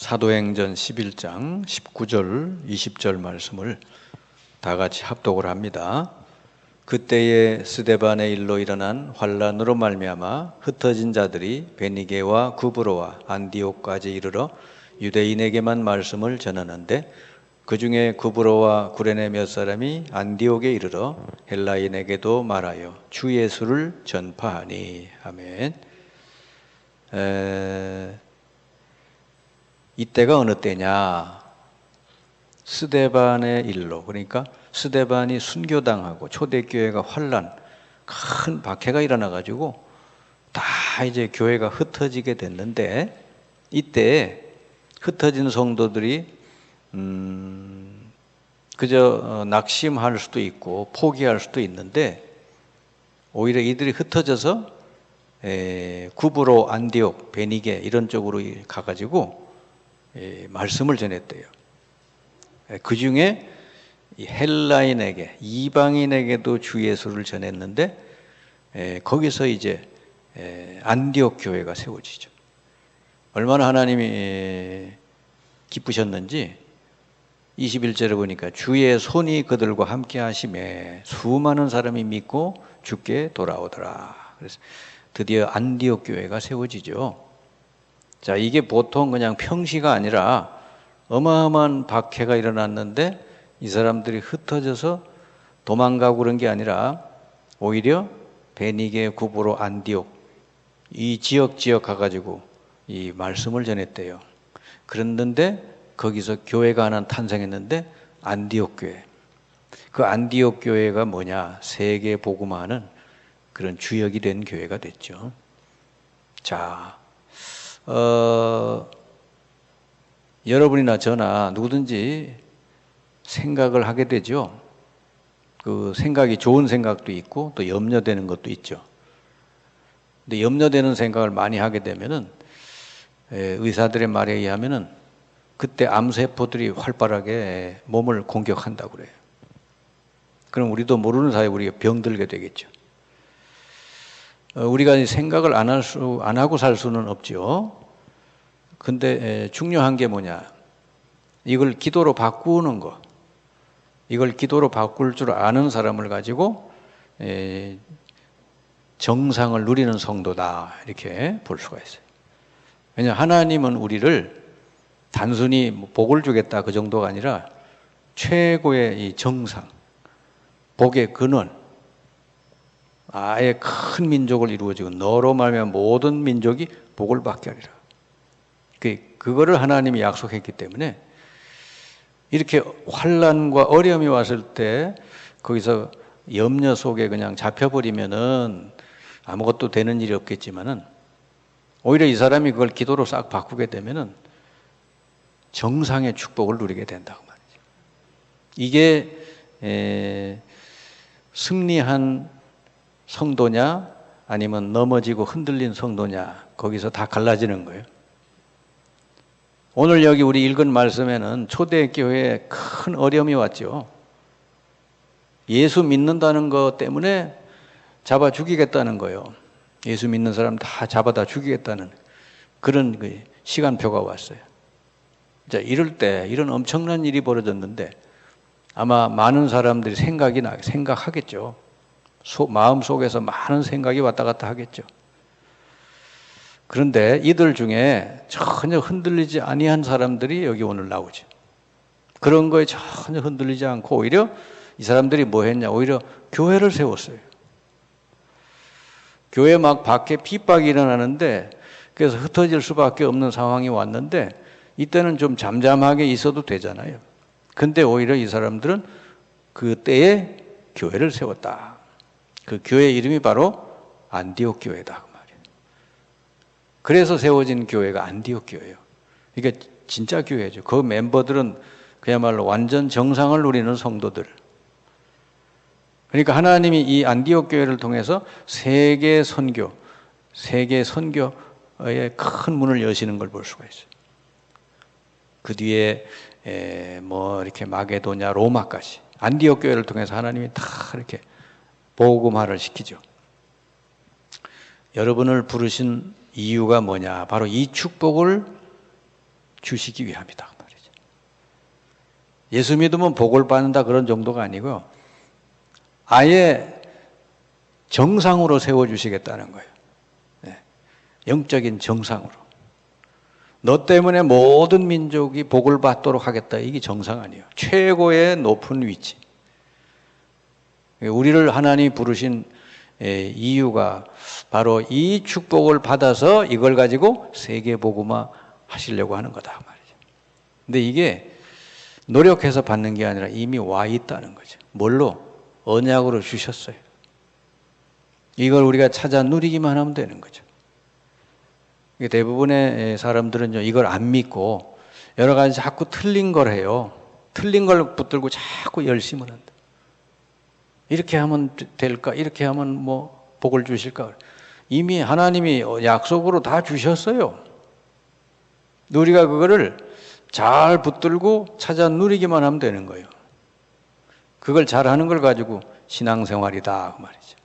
사도행전 11장 19절 20절 말씀을 다 같이 합독을 합니다. 그때에 스데반의 일로 일어난 환란으로 말미암아 흩어진 자들이 베니게와 구브로와 안디옥까지 이르러 유대인에게만 말씀을 전하는데 그 중에 구브로와 구레네 몇 사람이 안디옥에 이르러 헬라인에게도 말하여 주 예수를 전파하니. 아멘. 이때가 어느 때냐? 스데반의 일로, 그러니까 스데반이 순교당하고 초대교회가 환란, 큰 박해가 일어나가지고 다 이제 교회가 흩어지게 됐는데, 이때 흩어진 성도들이 그저 낙심할 수도 있고 포기할 수도 있는데, 오히려 이들이 흩어져서 구브로, 안디옥, 베니게 이런 쪽으로 가가지고 말씀을 전했대요. 그 중에 헬라인에게, 이방인에게도 주 예수를 전했는데 거기서 이제 안디옥 교회가 세워지죠. 얼마나 하나님이 기쁘셨는지 21절에 보니까 주의 손이 그들과 함께 하심에 수많은 사람이 믿고 주께 돌아오더라. 그래서 드디어 안디옥 교회가 세워지죠. 자, 이게 보통 그냥 평시가 아니라 어마어마한 박해가 일어났는데 이 사람들이 흩어져서 도망가고 그런 게 아니라 오히려 베니게, 구브로, 안디옥 이 지역 가가지고 이 말씀을 전했대요. 그랬는데 거기서 교회가 하나 탄생했는데 안디옥 교회. 그 안디옥 교회가 뭐냐? 세계 복음화하는 그런 주역이 된 교회가 됐죠. 자, 여러분이나 저나 누구든지 생각을 하게 되죠. 그 생각이 좋은 생각도 있고 또 염려되는 것도 있죠. 근데 염려되는 생각을 많이 하게 되면은 의사들의 말에 의하면은 그때 암세포들이 활발하게 몸을 공격한다고 그래요. 그럼 우리도 모르는 사이에 우리가 병들게 되겠죠. 우리가 생각을 안 하고 살 수는 없죠. 근데 중요한 게 뭐냐? 이걸 기도로 바꾸는 거. 이걸 기도로 바꿀 줄 아는 사람을 가지고 정상을 누리는 성도다. 이렇게 볼 수가 있어요. 왜냐하면 하나님은 우리를 단순히 복을 주겠다 그 정도가 아니라 최고의 이 정상, 복의 근원, 아예 큰 민족을 이루어지고 너로 말미암아 모든 민족이 복을 받게 하리라. 그거를 하나님이 약속했기 때문에 이렇게 환난과 어려움이 왔을 때 거기서 염려 속에 그냥 잡혀버리면은 아무것도 되는 일이 없겠지만은 오히려 이 사람이 그걸 기도로 싹 바꾸게 되면은 정상의 축복을 누리게 된다고 말이죠. 이게 승리한 성도냐 아니면 넘어지고 흔들린 성도냐 거기서 다 갈라지는 거예요. 오늘 여기 우리 읽은 말씀에는 초대교회에 큰 어려움이 왔죠. 예수 믿는다는 것 때문에 잡아 죽이겠다는 거예요. 예수 믿는 사람 다 잡아다 죽이겠다는 그런 시간표가 왔어요. 자, 이럴 때 이런 엄청난 일이 벌어졌는데 아마 많은 사람들이 생각하겠죠. 마음속에서 많은 생각이 왔다 갔다 하겠죠. 그런데 이들 중에 전혀 흔들리지 아니한 사람들이 여기 오늘 나오죠. 그런 거에 전혀 흔들리지 않고 오히려 이 사람들이 뭐 했냐? 오히려 교회를 세웠어요. 교회 막 밖에 핍박이 일어나는데 그래서 흩어질 수밖에 없는 상황이 왔는데 이때는 좀 잠잠하게 있어도 되잖아요. 근데 오히려 이 사람들은 그 때에 교회를 세웠다. 그 교회 이름이 바로 안디옥 교회다. 그래서 세워진 교회가 안디옥 교회예요. 이게 진짜 교회죠. 그 멤버들은 그야말로 완전 정상을 누리는 성도들. 그러니까 하나님이 이 안디옥 교회를 통해서 세계 선교의 큰 문을 여시는 걸 볼 수가 있어요. 그 뒤에 이렇게 마게도냐, 로마까지 안디옥 교회를 통해서 하나님이 다 이렇게 복음화를 시키죠. 여러분을 부르신 이유가 뭐냐? 바로 이 축복을 주시기 위함이다 말이죠. 예수 믿으면 복을 받는다 그런 정도가 아니고요. 아예 정상으로 세워주시겠다는 거예요. 네. 영적인 정상으로. 너 때문에 모든 민족이 복을 받도록 하겠다. 이게 정상 아니에요. 최고의 높은 위치. 우리를 하나님이 부르신 이유가 바로 이 축복을 받아서 이걸 가지고 세계 복음화 하시려고 하는 거다 말이죠. 근데 이게 노력해서 받는 게 아니라 이미 와 있다는 거죠. 뭘로? 언약으로 주셨어요. 이걸 우리가 찾아 누리기만 하면 되는 거죠. 대부분의 사람들은요, 이걸 안 믿고 여러 가지 자꾸 틀린 걸 해요. 틀린 걸 붙들고 자꾸 열심을 한다. 이렇게 하면 될까? 이렇게 하면 뭐 복을 주실까? 이미 하나님이 약속으로 다 주셨어요. 우리가 그거를 잘 붙들고 찾아 누리기만 하면 되는 거예요. 그걸 잘하는 걸 가지고 신앙생활이다 그 말이죠.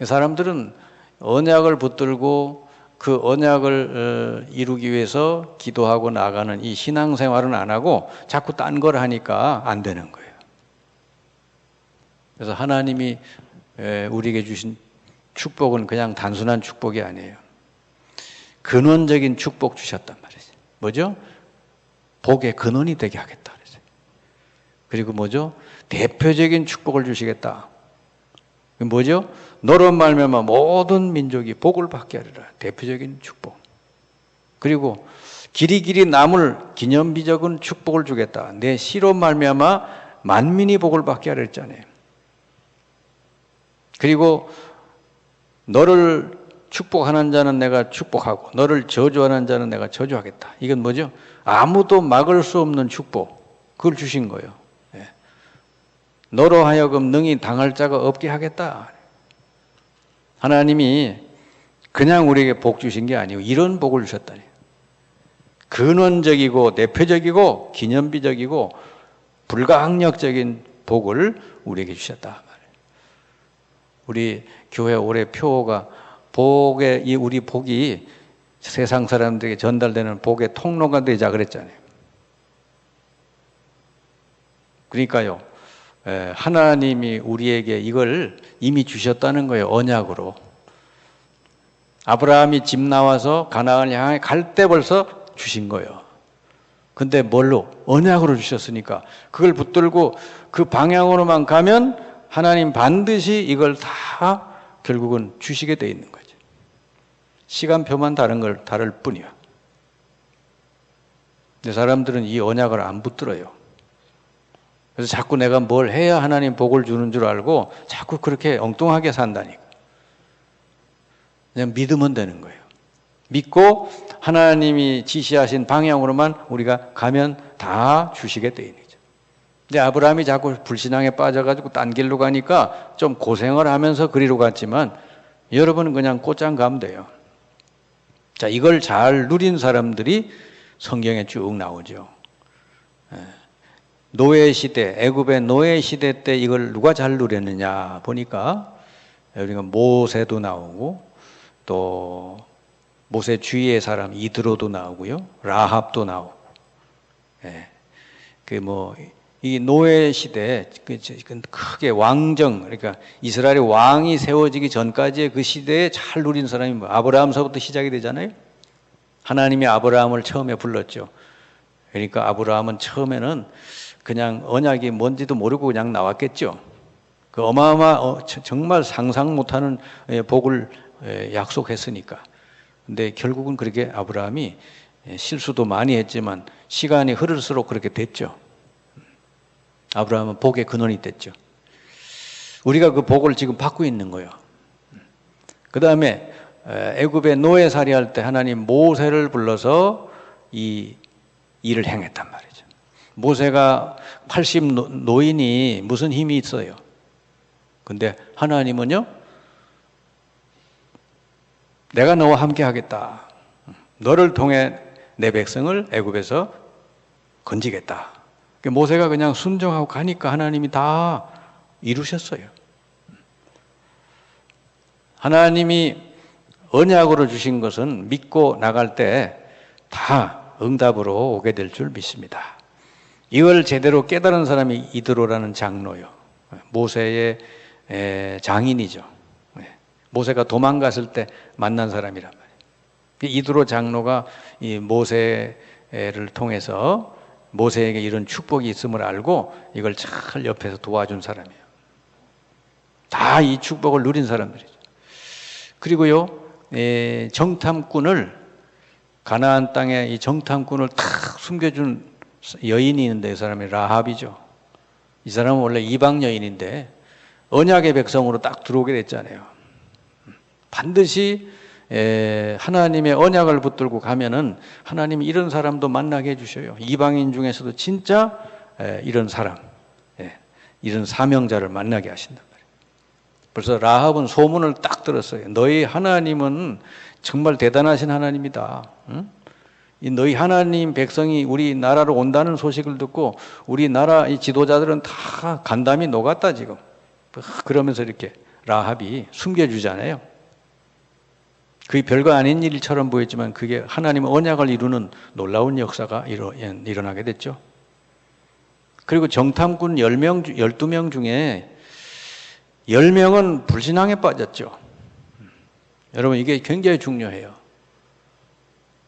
사람들은 언약을 붙들고 그 언약을 이루기 위해서 기도하고 나가는 이 신앙생활은 안 하고 자꾸 딴 걸 하니까 안 되는 거예요. 그래서 하나님이 우리에게 주신 축복은 그냥 단순한 축복이 아니에요. 근원적인 축복 주셨단 말이죠. 뭐죠? 복의 근원이 되게 하겠다 그랬어요. 그리고 뭐죠? 대표적인 축복을 주시겠다. 뭐죠? 너로 말미암아 모든 민족이 복을 받게 하리라. 대표적인 축복. 그리고 길이길이 남을 기념비적인 축복을 주겠다. 내 씨로 말미암아 만민이 복을 받게 하려 했잖아요. 그리고 너를 축복하는 자는 내가 축복하고 너를 저주하는 자는 내가 저주하겠다. 이건 뭐죠? 아무도 막을 수 없는 축복. 그걸 주신 거예요. 너로 하여금 능히 당할 자가 없게 하겠다. 하나님이 그냥 우리에게 복 주신 게 아니고 이런 복을 주셨다니. 근원적이고 대표적이고 기념비적이고 불가항력적인 복을 우리에게 주셨다. 우리 교회 올해 표어가 복의 우리 복이 세상 사람들에게 전달되는 복의 통로가 되자 그랬잖아요. 그러니까요. 하나님이 우리에게 이걸 이미 주셨다는 거예요. 언약으로. 아브라함이 집 나와서 가나안을 향해 갈 때 벌써 주신 거예요. 근데 뭘로? 언약으로 주셨으니까 그걸 붙들고 그 방향으로만 가면 하나님 반드시 이걸 다 결국은 주시게 돼 있는 거죠. 시간표만 다를 뿐이야. 근데 사람들은 이 언약을 안 붙들어요. 그래서 자꾸 내가 뭘 해야 하나님 복을 주는 줄 알고 자꾸 그렇게 엉뚱하게 산다니까. 그냥 믿으면 되는 거예요. 믿고 하나님이 지시하신 방향으로만 우리가 가면 다 주시게 돼 있는 거죠. 근데 아브라함이 자꾸 불신앙에 빠져가지고 딴 길로 가니까 좀 고생을 하면서 그리로 갔지만 여러분은 그냥 곧장 가면 돼요. 자, 이걸 잘 누린 사람들이 성경에 쭉 나오죠. 노예 시대, 애굽의 노예 시대 때 이걸 누가 잘 누렸느냐 보니까 우리가 모세도 나오고 또 모세 주위의 사람 이드로도 나오고요, 라합도 나오고, 이 노예 시대 크게 왕정, 그러니까 이스라엘의 왕이 세워지기 전까지의 그 시대에 잘 누린 사람이 아브라함서부터 시작이 되잖아요. 하나님이 아브라함을 처음에 불렀죠. 그러니까 아브라함은 처음에는 그냥 언약이 뭔지도 모르고 그냥 나왔겠죠. 그 정말 상상 못하는 복을 약속했으니까. 근데 결국은 그렇게 아브라함이 실수도 많이 했지만 시간이 흐를수록 그렇게 됐죠. 아브라함은 복의 근원이 됐죠. 우리가 그 복을 지금 받고 있는 거예요. 그 다음에 애굽의 노예살이 할 때 하나님 모세를 불러서 이 일을 행했단 말이죠. 모세가 80 노인이 무슨 힘이 있어요? 근데 하나님은요, 내가 너와 함께 하겠다. 너를 통해 내 백성을 애굽에서 건지겠다. 모세가 그냥 순종하고 가니까 하나님이 다 이루셨어요. 하나님이 언약으로 주신 것은 믿고 나갈 때 다 응답으로 오게 될 줄 믿습니다. 이걸 제대로 깨달은 사람이 이드로라는 장로요. 모세의 장인이죠. 모세가 도망갔을 때 만난 사람이란 말이에요. 이드로 장로가 이 모세를 통해서 모세에게 이런 축복이 있음을 알고 이걸 잘 옆에서 도와준 사람이에요. 다 이 축복을 누린 사람들이죠. 그리고요, 정탐꾼을, 가나안 땅에 이 정탐꾼을 탁 숨겨준 여인이 있는데 이 사람이 라합이죠. 이 사람은 원래 이방 여인인데 언약의 백성으로 딱 들어오게 됐잖아요. 반드시 하나님의 언약을 붙들고 가면은 하나님이 이런 사람도 만나게 해주셔요. 이방인 중에서도 진짜 이런 사람, 이런 사명자를 만나게 하신단 말이에요. 그래서 라합은 소문을 딱 들었어요. 너희 하나님은 정말 대단하신 하나님이다. 응? 이 너희 하나님 백성이 우리 나라로 온다는 소식을 듣고 우리나라 이 지도자들은 다 간담이 녹았다 지금. 그러면서 이렇게 라합이 숨겨주잖아요. 그게 별거 아닌 일처럼 보였지만 그게 하나님의 언약을 이루는 놀라운 역사가 일어나게 됐죠. 그리고 정탐꾼 12명 중에 10명은 불신앙에 빠졌죠. 여러분 이게 굉장히 중요해요.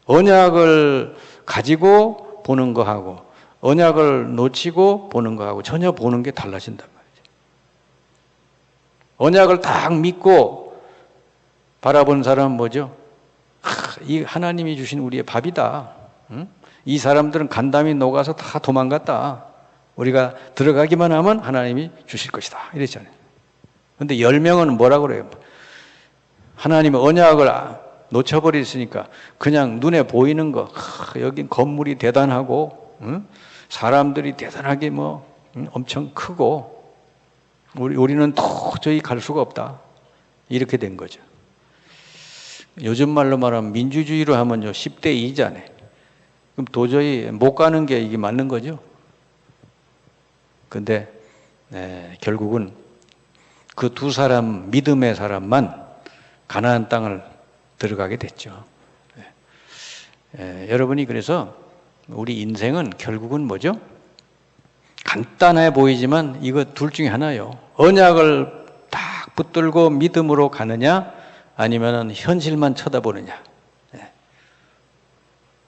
언약을 가지고 보는 거하고 언약을 놓치고 보는 거하고 전혀 보는 게 달라진단 말이죠. 언약을 딱 믿고 바라본 사람은 뭐죠? 이 하나님이 주신 우리의 밥이다. 응? 이 사람들은 간담이 녹아서 다 도망갔다. 우리가 들어가기만 하면 하나님이 주실 것이다. 이랬잖아요. 그런데 10명은 뭐라 그래요? 하나님의 언약을 놓쳐버렸으니까 그냥 눈에 보이는 거, 여긴 건물이 대단하고, 응? 사람들이 대단하게 엄청 크고, 우리는 도저히 갈 수가 없다. 이렇게 된 거죠. 요즘 말로 말하면 민주주의로 하면요, 10대 2잖아요. 그럼 도저히 못 가는 게 이게 맞는 거죠. 근데, 결국은 그 두 사람, 믿음의 사람만 가나안 땅을 들어가게 됐죠. 여러분이 그래서 우리 인생은 결국은 뭐죠? 간단해 보이지만 이거 둘 중에 하나예요. 언약을 딱 붙들고 믿음으로 가느냐 아니면 현실만 쳐다보느냐.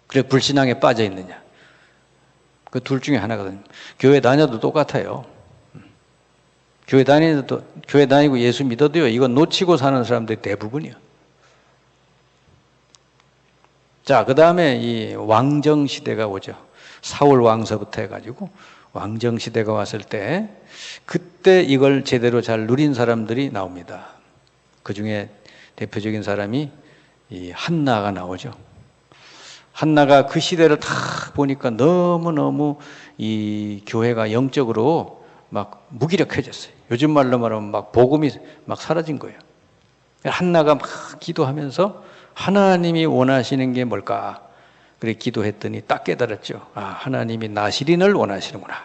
그래 불신앙에 빠져 있느냐. 그 둘 중에 하나거든요. 교회 다녀도 똑같아요. 교회 다니고 예수 믿어도요, 이거 놓치고 사는 사람들이 대부분이요. 자, 그 다음에 이 왕정 시대가 오죠. 사울 왕서부터 해가지고 왕정 시대가 왔을 때, 그때 이걸 제대로 잘 누린 사람들이 나옵니다. 그 중에 대표적인 사람이 이 한나가 나오죠. 한나가 그 시대를 다 보니까 너무너무 이 교회가 영적으로 막 무기력해졌어요. 요즘 말로 말하면 막 복음이 막 사라진 거예요. 한나가 막 기도하면서 하나님이 원하시는 게 뭘까? 그래 기도했더니 딱 깨달았죠. 아, 하나님이 나시린을 원하시는구나.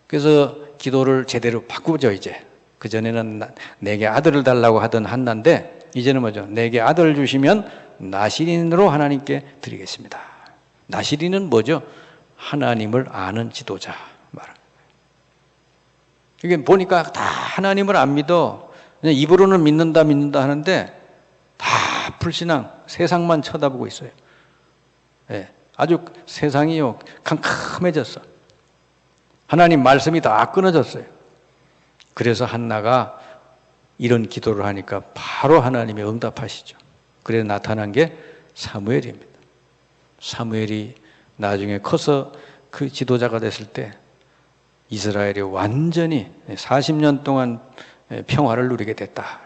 그래서 기도를 제대로 바꾸죠, 이제. 그전에는 내게 아들을 달라고 하던 한나인데, 이제는 뭐죠? 내게 아들을 주시면 나시린으로 하나님께 드리겠습니다. 나시린은 뭐죠? 하나님을 아는 지도자 말하는 거예요. 이게 보니까 다 하나님을 안 믿어. 그냥 입으로는 믿는다 하는데 다 불신앙, 세상만 쳐다보고 있어요. 네, 아주 세상이요 캄캄해졌어. 하나님 말씀이 다 끊어졌어요. 그래서 한나가 이런 기도를 하니까 바로 하나님이 응답하시죠. 그래서 나타난 게 사무엘입니다. 사무엘이 나중에 커서 그 지도자가 됐을 때 이스라엘이 완전히 40년 동안 평화를 누리게 됐다.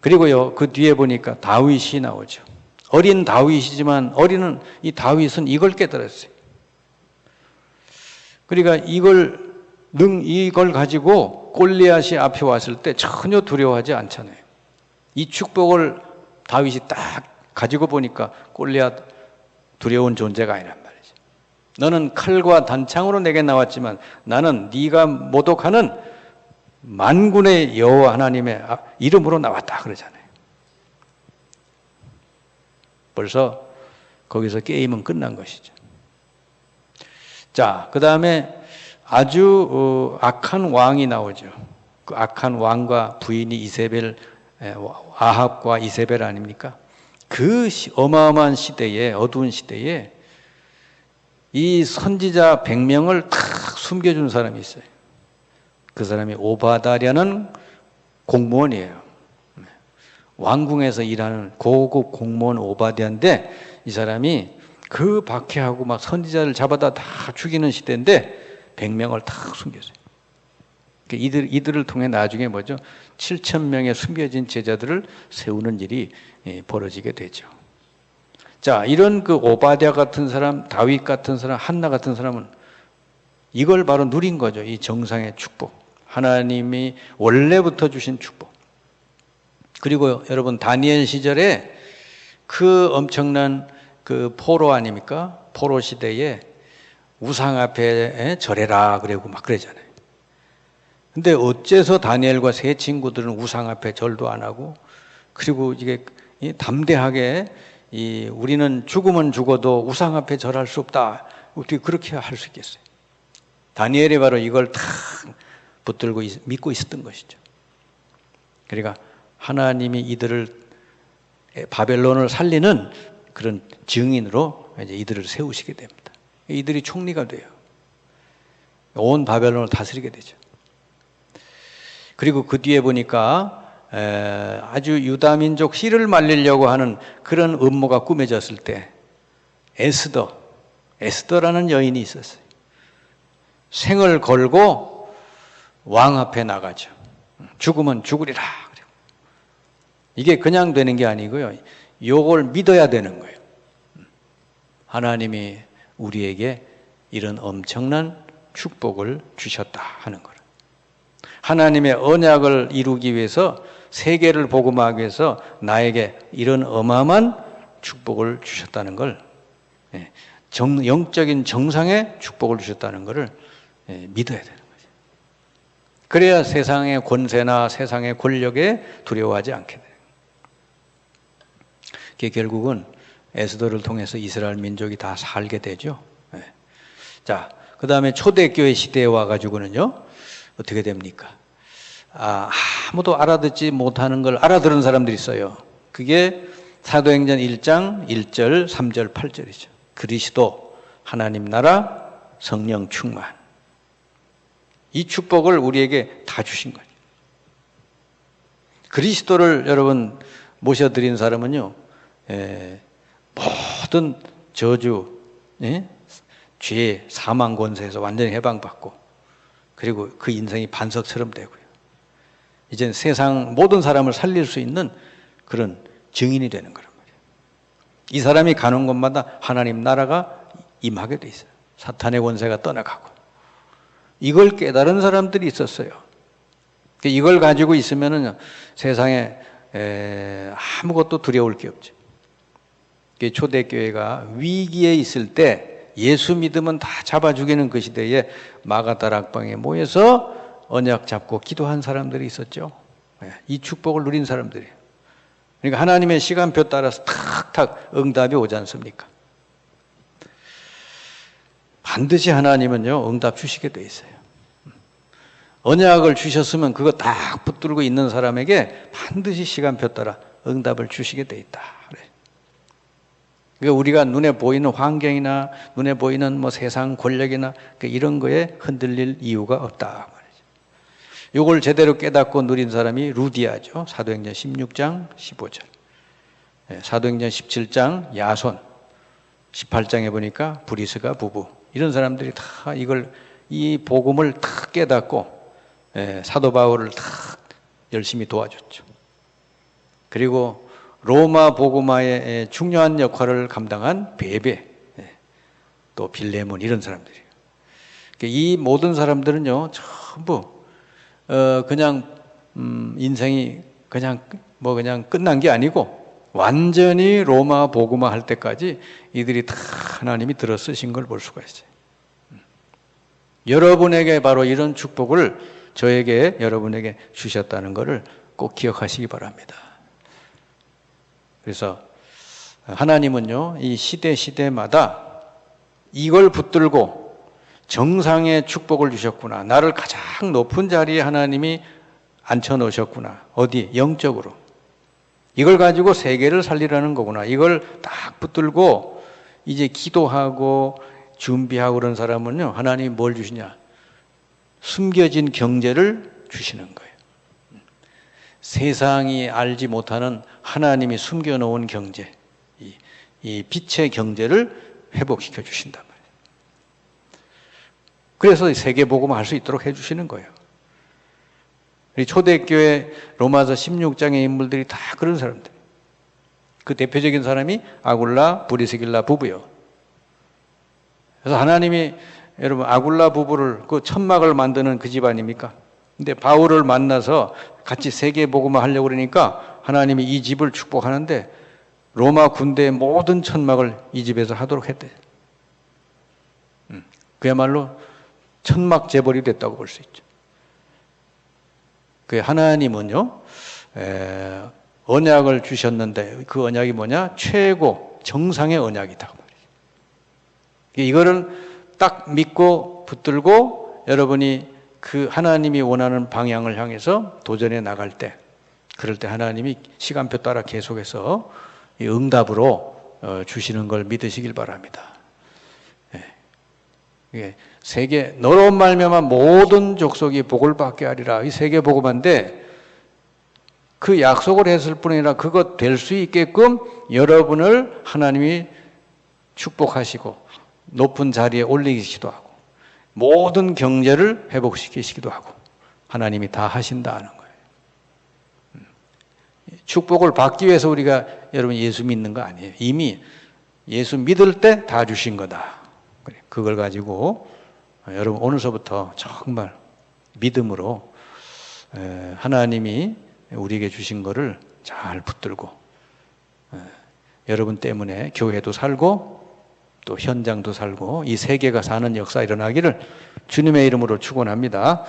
그리고요, 그 뒤에 보니까 다윗이 나오죠. 어린 다윗이지만 어린 이 다윗은 이걸 깨달았어요. 그러니까 이걸 가지고 골리앗이 앞에 왔을 때 전혀 두려워하지 않잖아요. 이 축복을 다윗이 딱 가지고 보니까 골리앗 두려운 존재가 아니란 말이죠. 너는 칼과 단창으로 내게 나왔지만 나는 네가 모독하는 만군의 여호와 하나님의 이름으로 나왔다 그러잖아요. 벌써 거기서 게임은 끝난 것이죠. 자, 그 다음에 아주 악한 왕이 나오죠. 그 악한 왕과 부인이 이세벨, 아합과 이세벨 아닙니까? 그 어마어마한 시대에, 어두운 시대에 이 선지자 100명을 탁 숨겨준 사람이 있어요. 그 사람이 오바다랴는 공무원이에요. 왕궁에서 일하는 고급 공무원 오바댜인데, 이 사람이 그 박해하고 막 선지자를 잡아다 다 죽이는 시대인데 100명을 탁 숨겼어요. 이들을 통해 나중에 뭐죠? 7,000명의 숨겨진 제자들을 세우는 일이 벌어지게 되죠. 자, 이런 그 오바댜 같은 사람, 다윗 같은 사람, 한나 같은 사람은 이걸 바로 누린 거죠. 이 정상의 축복. 하나님이 원래부터 주신 축복. 그리고 여러분, 다니엘 시절에 그 엄청난 그 포로 아닙니까? 포로 시대에 우상 앞에 절해라 그러고 막 그러잖아요. 근데 어째서 다니엘과 세 친구들은 우상 앞에 절도 안 하고, 그리고 이게 담대하게 우리는 죽으면 죽어도 우상 앞에 절할 수 없다, 어떻게 그렇게 할 수 있겠어요? 다니엘이 바로 이걸 다 붙들고 믿고 있었던 것이죠. 그러니까 하나님이 이들을 바벨론을 살리는 그런 증인으로 이제 이들을 세우시게 됩니다. 이들이 총리가 돼요. 온 바벨론을 다스리게 되죠. 그리고 그 뒤에 보니까 아주 유다 민족 씨를 말리려고 하는 그런 음모가 꾸며졌을 때 에스더라는 여인이 있었어요. 생을 걸고 왕 앞에 나가죠. 죽으면 죽으리라. 이게 그냥 되는 게 아니고요. 요걸 믿어야 되는 거예요. 하나님이 우리에게 이런 엄청난 축복을 주셨다 하는 거예요. 하나님의 언약을 이루기 위해서, 세계를 복음하기 위해서 나에게 이런 어마어마한 축복을 주셨다는 걸, 영적인 정상의 축복을 주셨다는 것을 믿어야 되는 거죠. 그래야 세상의 권세나 세상의 권력에 두려워하지 않게 돼요. 그게 결국은 에스더를 통해서 이스라엘 민족이 다 살게 되죠. 자, 그 다음에 초대교회 시대에 와가지고는요, 어떻게 됩니까? 아무도 알아듣지 못하는 걸 알아들은 사람들이 있어요. 그게 사도행전 1장 1절, 3절, 8절이죠. 그리스도, 하나님 나라, 성령 충만. 이 축복을 우리에게 다 주신 거죠. 그리스도를 여러분 모셔드린 사람은요, 모든 저주, 죄, 사망 권세에서 완전히 해방받고, 그리고 그 인생이 반석처럼 되고요. 이젠 세상 모든 사람을 살릴 수 있는 그런 증인이 되는 거란 말이에요. 이 사람이 가는 곳마다 하나님 나라가 임하게 돼 있어요. 사탄의 권세가 떠나가고. 이걸 깨달은 사람들이 있었어요. 이걸 가지고 있으면은 세상에 아무것도 두려울 게 없죠. 초대교회가 위기에 있을 때 예수 믿으면 다 잡아 죽이는 그 시대에 마가다락방에 모여서 언약 잡고 기도한 사람들이 있었죠. 이 축복을 누린 사람들이에요. 그러니까 하나님의 시간표 따라서 탁탁 응답이 오지 않습니까? 반드시 하나님은요, 응답 주시게 돼 있어요. 언약을 주셨으면 그거 딱 붙들고 있는 사람에게 반드시 시간표 따라 응답을 주시게 돼 있다. 그러니까 우리가 눈에 보이는 환경이나 눈에 보이는 뭐 세상 권력이나 이런 거에 흔들릴 이유가 없다 말이죠. 이걸 제대로 깨닫고 누린 사람이 루디아죠. 사도행전 16장 15절. 사도행전 17장 야손, 18장에 보니까 브리스가 부부, 이런 사람들이 다 이 복음을 다 깨닫고 사도 바울을 다 열심히 도와줬죠. 그리고 로마 복음화의 중요한 역할을 감당한 베베, 또 빌레몬, 이런 사람들이에요. 이 모든 사람들은요, 전부 그냥 인생이 그냥 끝난 게 아니고 완전히 로마 복음화 할 때까지 이들이 다 하나님이 들어 쓰신 걸 볼 수가 있어요. 여러분에게 바로 이런 축복을 저에게, 여러분에게 주셨다는 것을 꼭 기억하시기 바랍니다. 그래서 하나님은요, 이 시대마다 이걸 붙들고 정상의 축복을 주셨구나. 나를 가장 높은 자리에 하나님이 앉혀놓으셨구나. 어디? 영적으로. 이걸 가지고 세계를 살리라는 거구나. 이걸 딱 붙들고 이제 기도하고 준비하고 그런 사람은요, 하나님이 뭘 주시냐? 숨겨진 경제를 주시는 거예요. 세상이 알지 못하는 하나님이 숨겨놓은 경제, 이 빛의 경제를 회복시켜 주신단 말이에요. 그래서 세계복음을 할 수 있도록 해주시는 거예요. 초대교회 로마서 16장의 인물들이 다 그런 사람들. 그 대표적인 사람이 아굴라, 브리스길라 부부요. 그래서 하나님이 여러분 아굴라 부부를 그 천막을 만드는 그 집 아닙니까? 근데 바울을 만나서 같이 세계복음을 하려고 그러니까 하나님이 이 집을 축복하는데 로마 군대의 모든 천막을 이 집에서 하도록 했대. 그야말로 천막 재벌이 됐다고 볼 수 있죠. 그 하나님은요, 언약을 주셨는데 그 언약이 뭐냐? 최고 정상의 언약이다. 이거를 딱 믿고 붙들고 여러분이 그 하나님이 원하는 방향을 향해서 도전해 나갈 때, 그럴 때 하나님이 시간표 따라 계속해서 응답으로 주시는 걸 믿으시길 바랍니다. 세계 너로 말미암아 모든 족속이 복을 받게 하리라. 이 세계 복음인데 그 약속을 했을 뿐 아니라 그것 될 수 있게끔 여러분을 하나님이 축복하시고 높은 자리에 올리시기도 하고 모든 경제를 회복시키시기도 하고 하나님이 다 하신다는 거예요. 축복을 받기 위해서 우리가 여러분 예수 믿는 거 아니에요. 이미 예수 믿을 때 다 주신 거다. 그걸 가지고 여러분 오늘서부터 정말 믿음으로 하나님이 우리에게 주신 거를 잘 붙들고 여러분 때문에 교회도 살고 또 현장도 살고 이 세계가 사는 역사 일어나기를 주님의 이름으로 축원합니다.